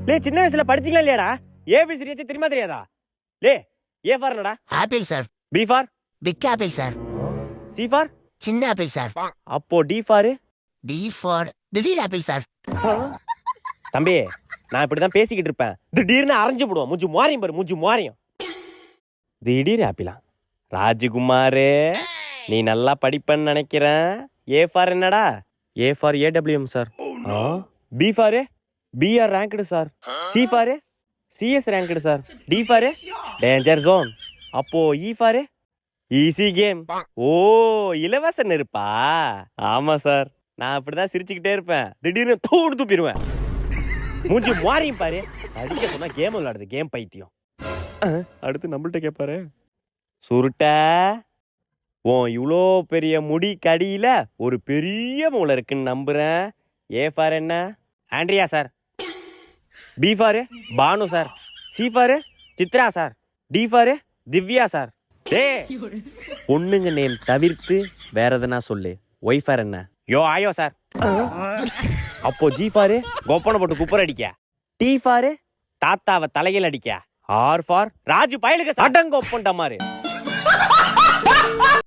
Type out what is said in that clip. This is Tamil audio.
லே சின்ன வயசுல படிச்சீங்களா இல்லையாடா? ஏபிசி வச்சு தெரியுமா தெரியாதா? லே ஏ ஃபார் என்னடா? Apple sir. B for? Big apple sir. C for? சின்ன ஆப்பிள் சார். அப்போ டி ஃபார்? டி ஃபார் திடீர் ஆப்பிள் சார். தம்பி நான் இப்படிதான் பேசிக்கிட்டு இருப்பேன், திடீர்னு அரைஞ்சு போடுவோம். மூஞ்சி மாறியும் பாரு, மூஞ்சி மாறியும். திடீர் ஆப்பிளா? ராஜகுமாரே நீ நல்லா படிப்பன்னு நினைக்கிறேன். ஏ ஃபார் என்னடா? A for AWM sir. B for? BR ranked sir. C for? CS ranked sir. D for? Danger zone. அப்போ இ ஃபார்? Easy game. ஓ இலவச நெருப்பா? ஆமா சார், நான் அப்படிதான் சிரிச்சுக்கிட்டே இருப்பேன், திடீர்னு தூடு துப்பிடுவேன். மூஞ்சி மாறியும் பாரு. அடிக்க சொன்னா கேம் விளையாடுது, கேம் பைத்தியம். அடுத்து நம்மள்ட்ட கேட்பாரு. சுருட்ட ஓ இவ்வளோ பெரிய முடி கடியில ஒரு பெரிய மூளை இருக்குன்னு நம்புறேன். ஏ ஃபார் என்ன? Andrea sir. B for? Banu sir. C for? Chitra sir. D for? Divya sir. பொண்ணுங்க நேம் தவிர்த்து வேற எதனா சொல்லு. ஒய் ஃபார் என்ன? யோ ஆயோ சார். அப்போ ஜி ஃபார்? கொப்பனை போட்டு குப்பர் அடிக்க. D for? தாத்தாவை தலையில் அடிக்க. R for? ராஜு பயலுக்கு சடங்கொப்பன்ட்ட மாதிரி.